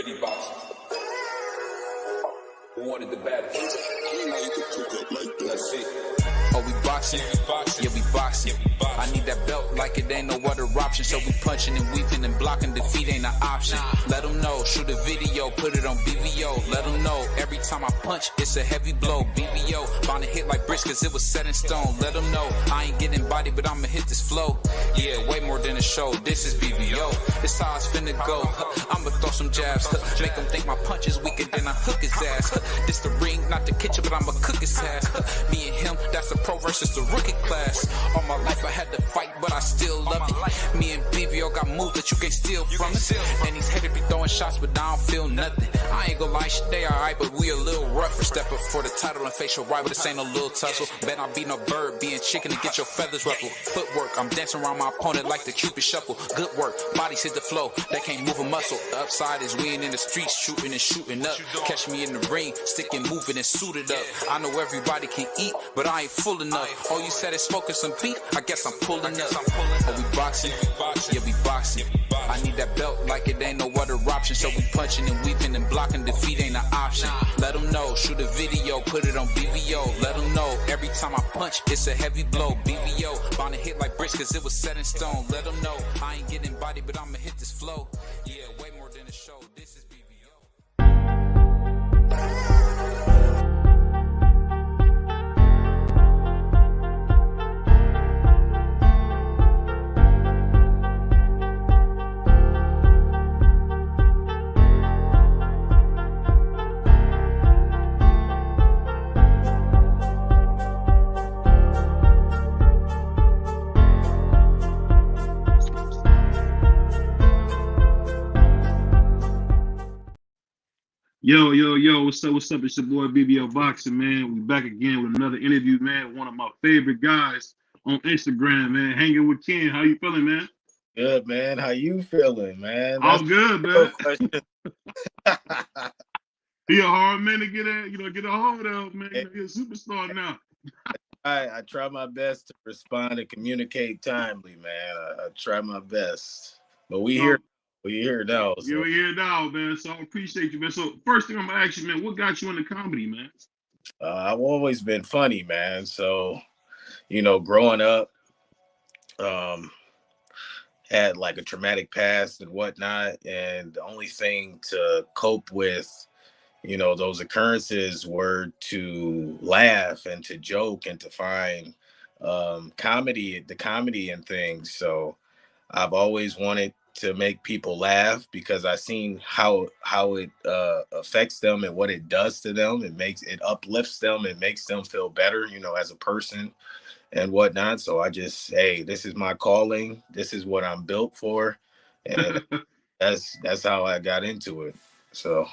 Gritty boxing. Who wanted the battles? Let's see. Oh, we boxing? Yeah, we boxing. I need that belt like it ain't no other option. So we punching and weaving and blocking. Defeat ain't an option. Let them know. Shoot a video. Put it on BVO. Let them know. Every time I punch, it's a heavy blow. BVO. Bound to hit like bricks cause it was set in stone. Let them know. I ain't getting body, but I'ma hit this flow. Yeah, way more than a show. This is BVO. This how it's finna go. I'ma throw some jabs. Make them think my punch is weaker than I hook his ass. This the ring, not the kitchen, but I'ma cook his ass. Me and him, that's the pro versus the rookie class. All my life I had to fight, but I still love it. Me and BVO got moves that you can't steal from us. And these haters be throwing shots, but I don't feel nothing. I ain't gonna lie, shit, they alright, but we a little rougher. Step up for the title and facial rival, this ain't no little tussle. Bet I be no bird, being chicken to get your feathers ruffled. Footwork, I'm dancing around my opponent like the Cupid shuffle. Good work, bodies hit the flow, they can't move a muscle. The upside is we ain't in the streets, shooting and shooting up. Catch me in the ring, sticking, moving and suited up. I know everybody can eat, but I ain't full enough. All you said is smoking some beef, I guess I'm pulling up. Oh, we boxing? Yeah, we boxing. I need that belt like it ain't no other option. So we punching and weaving and blocking. Defeat ain't an option. Let them know. Shoot a video. Put it on BVO. Let them know. Every time I punch, it's a heavy blow. BVO. Bound to hit like bricks cause it was set in stone. Let them know. I ain't getting body, but I'ma hit this flow. Yeah, way more than a show. This is BVO. Yo, what's up? It's your boy BVO Boxing, man. We back again with another interview, man. One of my favorite guys on Instagram, man. Hanging with Ken. How you feeling, man? Good, man. How you feeling, man? I'm good, man. Question. He a hard man to get a hold of, man. He's a superstar now. I try my best to respond and communicate timely, man. I try my best. But we here now. So. Yeah, we here now, man. So I appreciate you, man. So first thing I'm gonna ask you, man, what got you into comedy, man? I've always been funny, man. So, growing up, had like a traumatic past and whatnot. And the only thing to cope with, those occurrences were to laugh and to joke and to find the comedy and things. So I've always wanted to make people laugh because I've seen how it affects them and what it does to them. It uplifts them and makes them feel better, as a person and whatnot. So I just say, this is my calling. This is what I'm built for. And that's how I got into it. So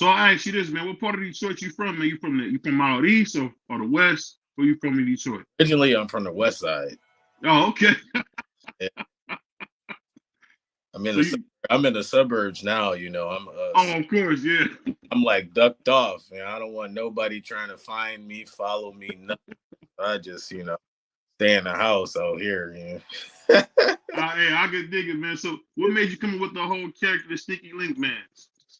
I ask you this, man. What part of Detroit you from, man? You from out east or the west? Where you from in Detroit? Originally, I'm from the west side. Oh, okay. Yeah. I'm in the suburbs now, I'm of course, yeah. I'm like ducked off, man. I don't want nobody trying to find me, follow me, nothing. I just, stay in the house out here, Hey, I can dig it, man. So what made you come up with the whole character, the Sneaky Link, man?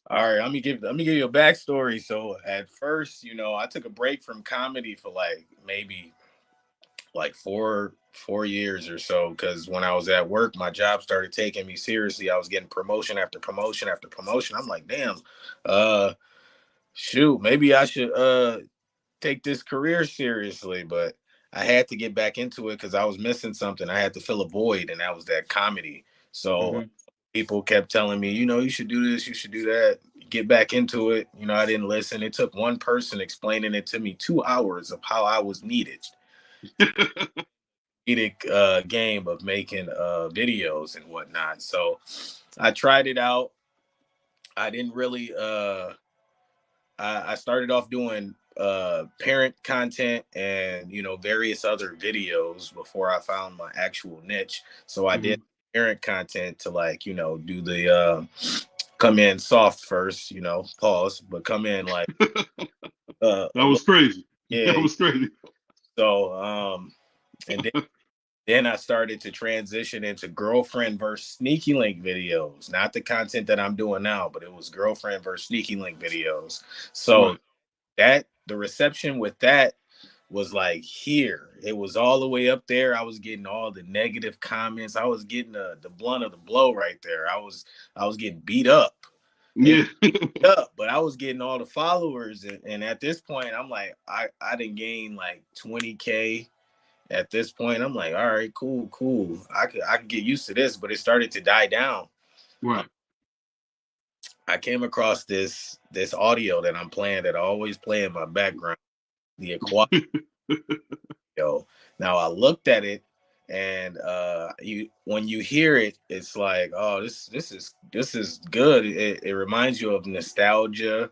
All right, let me give you a backstory. So at first, I took a break from comedy for maybe 4 years or so, because when I was at work, my job started taking me seriously. I was getting promotion after promotion after promotion. I'm like, damn, shoot, maybe I should take this career seriously. But I had to get back into it because I was missing something. I had to fill a void, and that was that comedy. So people kept telling me, you should do this, you should do that, get back into it. I didn't listen. It took one person explaining it to me 2 hours of how I was needed. Game of making videos and whatnot. So I tried it out. I didn't really I started off doing parent content and various other videos before I found my actual niche. So I did parent content to do the come in soft first, pause, but come in that was crazy. Yeah, that was crazy. So and then Then I started to transition into girlfriend versus sneaky link videos. Not the content that I'm doing now, but it was girlfriend versus sneaky link videos. So Right. that the reception with that was like here. It was all the way up there. I was getting all the negative comments. I was getting the blunt of the blow right there. I was getting beat up. They Yeah. beat me up, but I was getting all the followers. And at this point, I'm like, I didn't gain like 20K. At this point, I'm like, all right, cool. I could get used to this, but it started to die down. Uh, Right. I came across this audio that I'm playing that I always play in my background, the aqua. Yo. Now I looked at it, and you when you hear it, it's like, oh, this is good. It reminds you of nostalgia,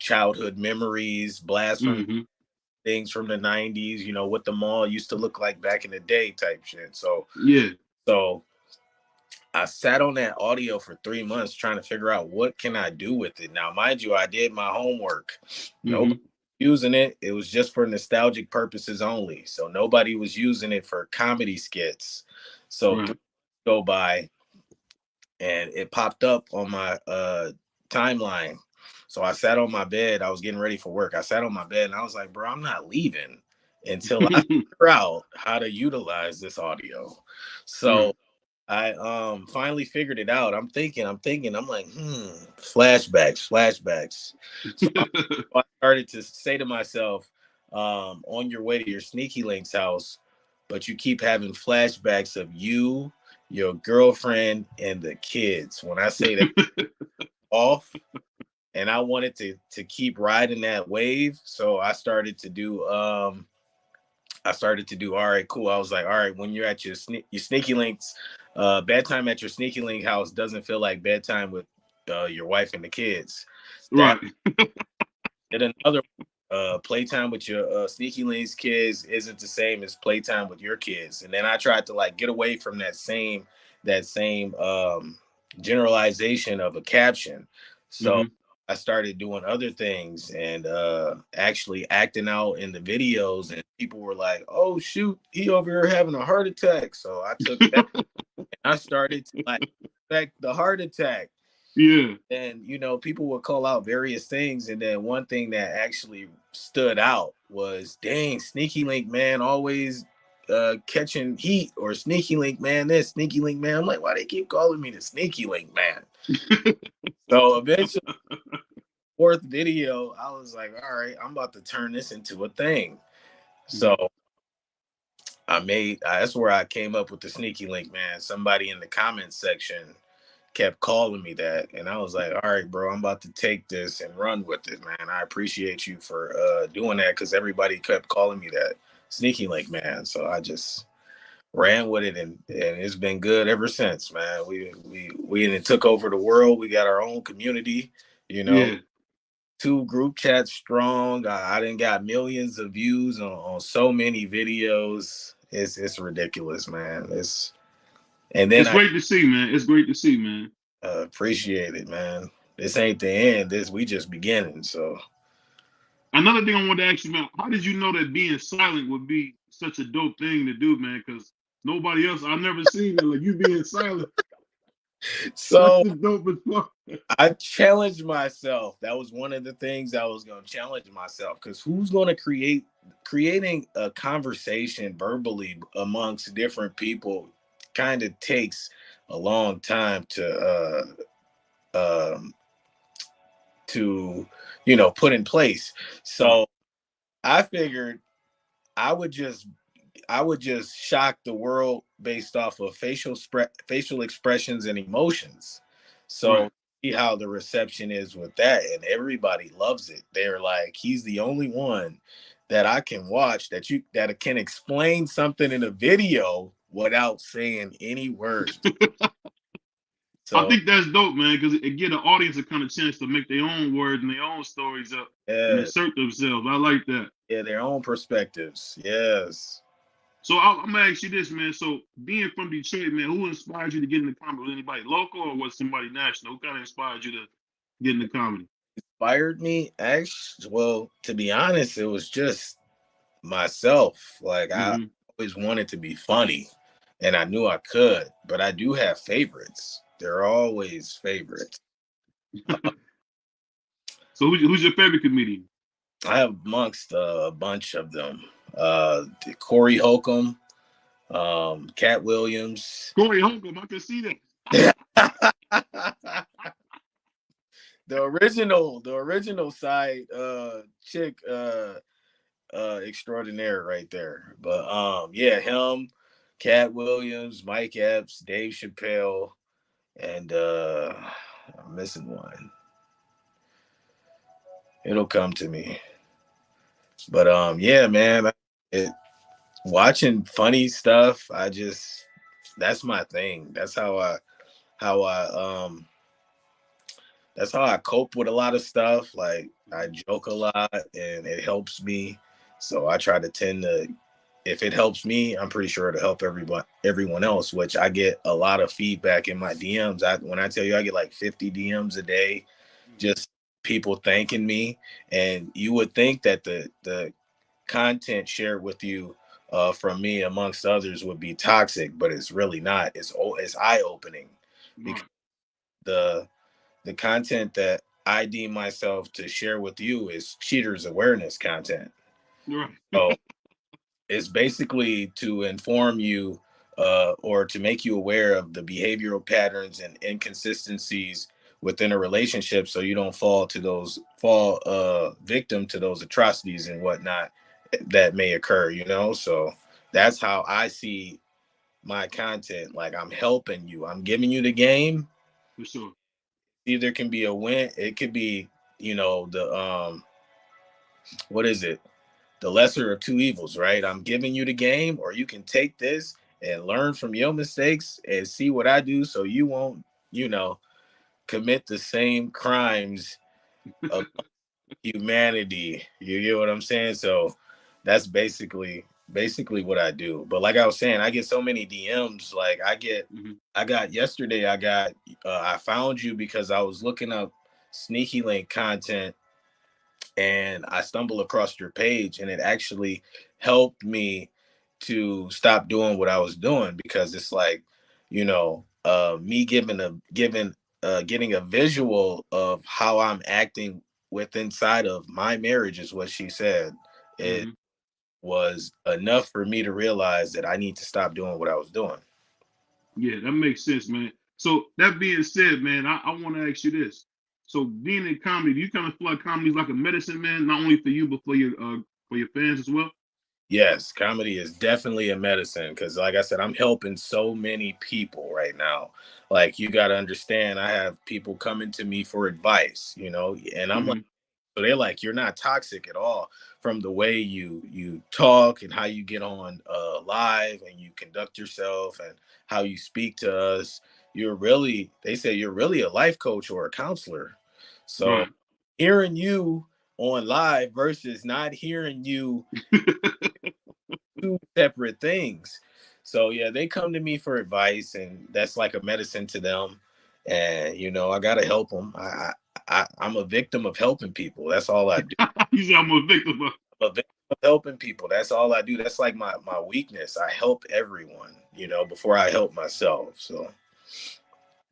childhood memories, blasts from Hmm. things from the '90s. What the mall used to look like back in the day, type shit. So Yeah. so I sat on that audio for 3 months trying to figure out what can I do with it. Now, mind you, I did my homework. Nobody Hmm. using it. It was just for nostalgic purposes only. So nobody was using it for comedy skits. So 3 Right. go by and it popped up on my timeline. So I sat on my bed. I was getting ready for work. I sat on my bed and I was like, bro, I'm not leaving until I figure out how to utilize this audio. Right. So I finally figured it out. I'm like, flashbacks. So I started to say to myself, on your way to your sneaky links house, but you keep having flashbacks of you, your girlfriend, and the kids. When I say that off, and I wanted to keep riding that wave, so I started to do all right, cool. I was like, all right, when you're at your sneaky links, bedtime at your sneaky link house doesn't feel like bedtime with your wife and the kids. That Right. did another playtime with your sneaky links kids isn't the same as playtime with your kids. And then I tried to like get away from that same generalization of a caption. So Hmm. I started doing other things and actually acting out in the videos, and people were like, "Oh shoot, he over here having a heart attack." So I took that and I started to like expect the heart attack. Yeah. And people would call out various things, and then one thing that actually stood out was, dang, sneaky link man always catching heat, or sneaky link man this, sneaky link man. I'm like, why they keep calling me the sneaky link man? So eventually, fourth video, I was like, all right, I'm about to turn this into a thing. So Mhm. that's where I came up with the sneaky link man. Somebody in the comments section kept calling me that, and I was like, all right, bro, I'm about to take this and run with it, man. I appreciate you for doing that, because everybody kept calling me that sneaky link man. So I just ran with it, and it's been good ever since, man. We took over the world. We got our own community, you know Yeah. 2 group chats strong. I didn't got millions of views on so many videos. It's ridiculous, man. And then It's I great to see, man. It's great to see, man. appreciate it, man. This ain't the end. We just beginning. So Another thing I wanted to ask you, man, how did you know that being silent would be such a dope thing to do, man? Because nobody else, I've never seen it. Like you being silent, that's so the dopest part. I challenged myself. That was one of the things I was going to challenge myself, because who's going to creating a conversation verbally amongst different people kind of takes a long time um, to put in place. Right. So I figured I would just shock the world based off of facial expressions and emotions. So Right. see how the reception is with that, and everybody loves it. They're like, he's the only one that I can watch that can explain something in a video without saying any words. I So think that's dope, man, because it give the audience a kind of chance to make their own words and their own stories up and yeah, assert themselves. I like that. yeah, their own perspectives. Yes. So I'm gonna ask you this, man. So being from Detroit, man, who inspired you to get into comedy? Was anybody local or was somebody national? Who kind of inspired you to get into comedy? Inspired me, actually, well, to be honest, it was just myself. Like I Hmm. always wanted to be funny, and I knew I could, but I do have favorites. There are always favorites. So who's your favorite comedian? I have amongst a bunch of them. Corey Holcomb, Cat Williams. Corey Holcomb, I can see that. The original side chick extraordinaire right there. But yeah, him, Cat Williams, Mike Epps, Dave Chappelle, and I'm missing one. It'll come to me. But yeah, man, watching funny stuff, that's my thing. How I that's how I cope with a lot of stuff. Like I joke a lot and it helps me. So I try to tend to, if it helps me, I'm pretty sure it'll help everyone else, which I get a lot of feedback in my DMs. When I tell you I get like 50 DMs a day, just people thanking me. And you would think that the content shared with you from me amongst others would be toxic, but it's really not. It's eye-opening because the content that I deem myself to share with you is cheaters awareness content. Right. So it's basically to inform you or to make you aware of the behavioral patterns and inconsistencies within a relationship, so you don't fall victim to those atrocities and whatnot that may occur. So that's how I see my content. Like, I'm helping you, I'm giving you the game. For sure. Either can be a win, it could be, the what is it, the lesser of two evils, right? I'm giving you the game, or you can take this and learn from your mistakes and see what I do, so you won't, commit the same crimes of humanity. You get what I'm saying? So that's basically what I do. But like I was saying, I get so many DMs. Like I found you because I was looking up sneaky link content and I stumbled across your page, and it actually helped me to stop doing what I was doing, because it's like, me getting a visual of how I'm acting with inside of my marriage is what she said. It was enough for me to realize that I need to stop doing what I was doing. Yeah, that makes sense, man. So that being said, man, I want to ask you this. So being in comedy, do you kind of feel like comedy is like a medicine, man, not only for you but for your fans as well? Yes, comedy is definitely a medicine, because like I said, I'm helping so many people right now. Like, you got to understand, I have people coming to me for advice, and I'm like, so they're like, you're not toxic at all, from the way you talk and how you get on live and you conduct yourself and how you speak to us. They say you're really a life coach or a counselor. So Right. hearing you on live versus not hearing you, two separate things. So yeah, they come to me for advice, and that's like a medicine to them. And I gotta help them. I'm a victim of helping people. That's all I do. You say I'm a victim of. I'm a victim of helping people. That's all I do. That's like my weakness. I help everyone, before I help myself.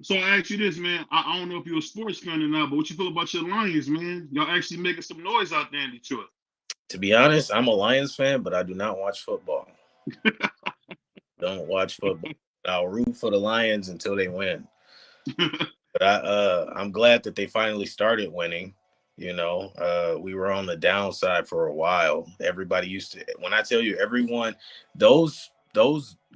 So I ask you this, man. I don't know if you're a sports fan or not, but what you feel about your Lions, man? Y'all actually making some noise out there in Detroit. To be honest, I'm a Lions fan, but I do not watch football. Don't watch football. I'll root for the Lions until they win. But I'm glad that they finally started winning. We were on the downside for a while. Everybody used to, when I tell you, everyone, those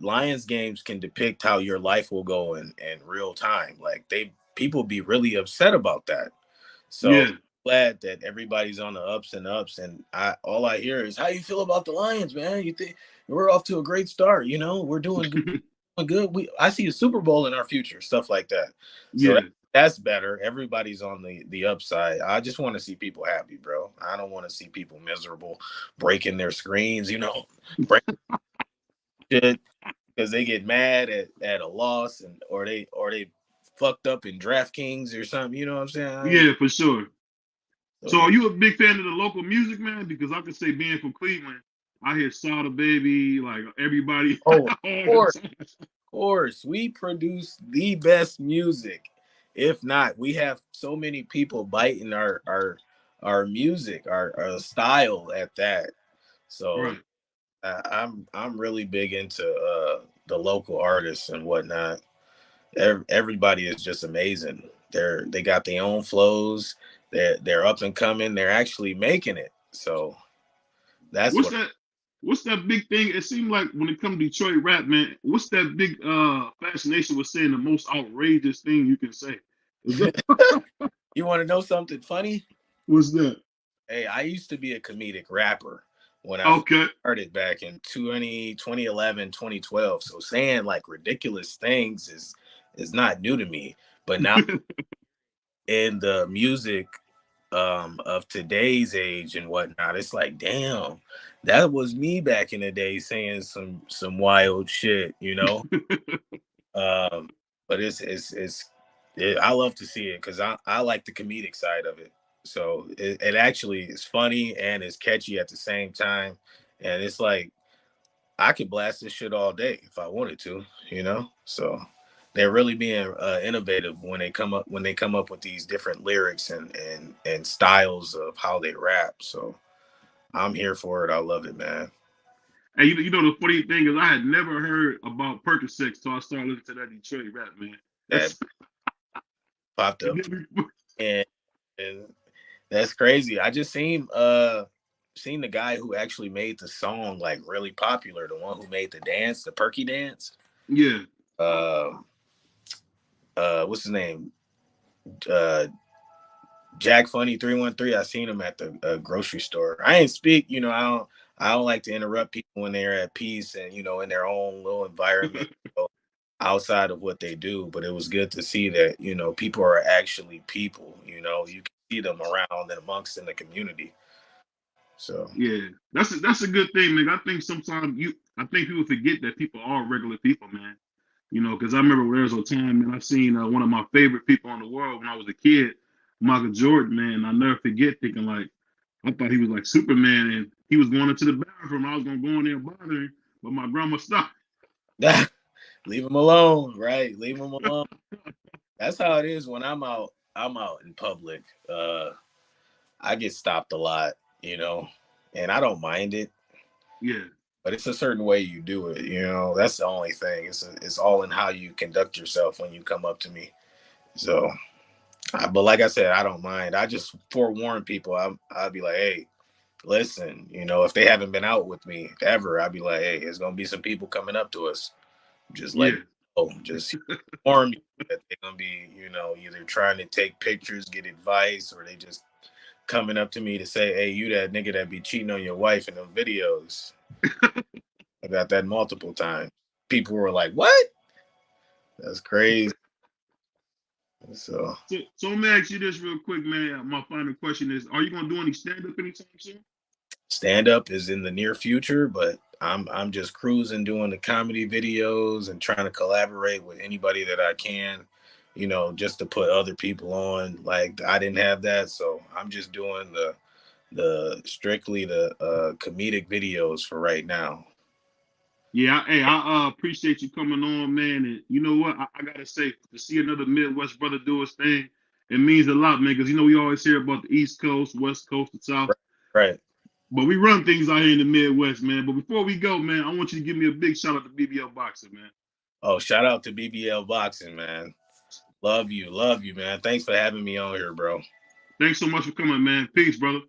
Lions games can depict how your life will go in real time. Like, people be really upset about that. So Yeah. glad that everybody's on the ups and ups, and all I hear is, how you feel about the Lions, man? You think we're off to a great start? We're doing good. I see a Super Bowl in our future, stuff like that. So Yeah. that's better. Everybody's on the upside. I just want to see people happy, bro. I don't want to see people miserable, breaking their screens, breaking shit because they get mad at a loss, and or they fucked up in DraftKings or something. You know what I'm saying? Yeah, for sure. So So yeah. are you a big fan of the local music, man? Because I could say being from Cleveland, I hear Sada Baby, like everybody. Oh, of all course, the time. of course. We produce the best music. If not, we have so many people biting our music, our style at that. So Right. I'm really big into the local artists and whatnot. Everybody is just amazing. They got their own flows. They're up and coming. They're actually making it. So that's What's what. that? What's that big thing? It seemed like when it comes to Detroit rap, man, what's that big fascination with saying the most outrageous thing you can say? Is that You want to know something funny? what's that? Hey, I used to be a comedic rapper when I Okay. started back in 2011, 2012. So saying like ridiculous things is not new to me. But now in the music of today's age and whatnot, it's like, damn, that was me back in the day saying some wild shit, you know. Um, but I love to see it because I like the comedic side of it. So it actually is funny and it's catchy at the same time, and it's like I could blast this shit all day if I wanted to, you know. So they're really being innovative when they come up with these different lyrics and styles of how they rap. So I'm here for it. I love it, man. And you know the funny thing is I had never heard about Percocet, so I started listening to that Detroit rap, man. That That's popped up, and and that's crazy. I just seen the guy who actually made the song like really popular, the one who made the dance, the Perky dance. yeah, Uh what's his name? Uh Jack Funny 313. I seen him at the grocery store. I ain't speak, I don't like to interrupt people when they're at peace and in their own little environment, outside of what they do. But it was good to see that, people are actually people, you can see them around and amongst in the community. So yeah. That's a good thing, man. I think sometimes I think people forget that people are regular people, man. You know, because I remember there was a time, man, I seen one of my favorite people in the world when I was a kid, Michael Jordan, man. I never forget thinking like, I thought he was like Superman, and he was going into the bathroom. I was gonna go in there and bother him, but my grandma stopped. leave them alone, right? Leave them alone. That's how it is when I'm out in public. I get stopped a lot, and I don't mind it, Yeah, but it's a certain way you do it. That's the only thing. It's all in how you conduct yourself when you come up to me. So, but like I said, I don't mind. I just forewarn people. I'll be like, hey, listen, if they haven't been out with me ever, I'll be like, hey, there's gonna be some people coming up to us. Just let yeah. me know. Just inform you that they're gonna be, either trying to take pictures, get advice, or they just coming up to me to say, hey, you that nigga that be cheating on your wife in them videos. I got that multiple times. People were like, what? That's crazy. So So let me ask you this real quick, man. My final question is: are you gonna do any stand up anytime soon? stand up is in the near future, but I'm just cruising doing the comedy videos and trying to collaborate with anybody that I can, just to put other people on. Like I didn't have that, so I'm just doing the strictly the comedic videos for right now. Yeah, hey, I appreciate you coming on, man. And you know what? I gotta say, to see another Midwest brother do his thing, it means a lot, man. Because we always hear about the East Coast, West Coast, the South, Right. Right. but we run things out here in the Midwest, man. But before we go, man, I want you to give me a big shout out to BBL Boxing, man. Oh, shout out to BBL Boxing, man. Love you, man. Thanks for having me on here, bro. Thanks so much for coming, man. Peace, brother.